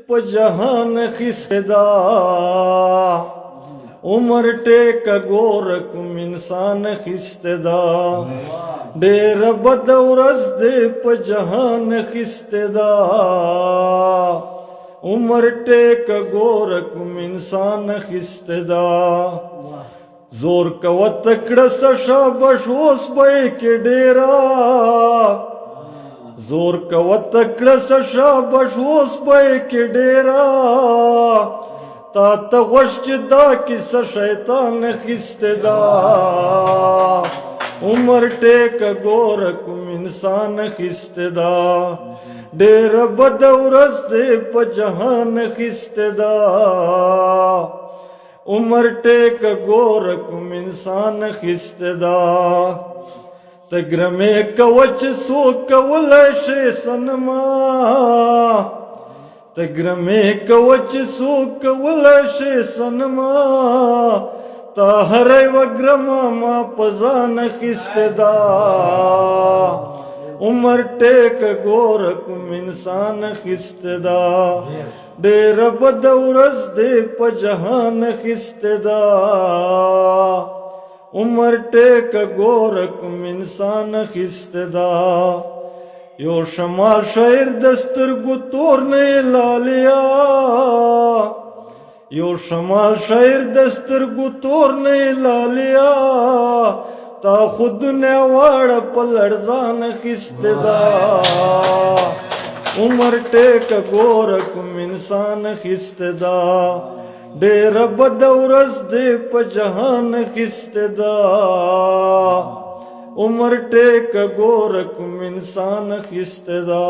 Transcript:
په جهان خستدا عمر ټیک ګور کوم انسان خستدا ډېر بد ورځ دې په جهان خستدا عمر ټیک ګور کوم انسان خستدا زور کو تکړه شابش اوس به کې ډېرا زور کو تکړه شابش اوس به کې ډېرا تا ته غوښ چې دا کیسه شیطان خستدا عمر ټیک ګور کوم انسان خستدا ډېر بد ورځ دې په جهان خستدا عمر ټیک ګور کوم انسان خستدا تګرمه کوچ سو کول شي سنما تګرمه کوچ سو کول شي سنما تا هرې وګرما ما پزان خستدا عمر ټیک ګور کوم انسان خستدا ډېر بد ورځ دې په جهان خستدا عمر ټیک ګور کوم انسان خستدا یو شمال شاعر دسترګو تور نه لالیا یو شمال شاعر دسترګو تور نه لالیا تا خود نه واړ په لړزان خستدا عمر ټیک ګور کوم انسان خستدا ډېر بد ورځ دې په جهان خستدا عمر ټیک ګور کوم انسان خستدا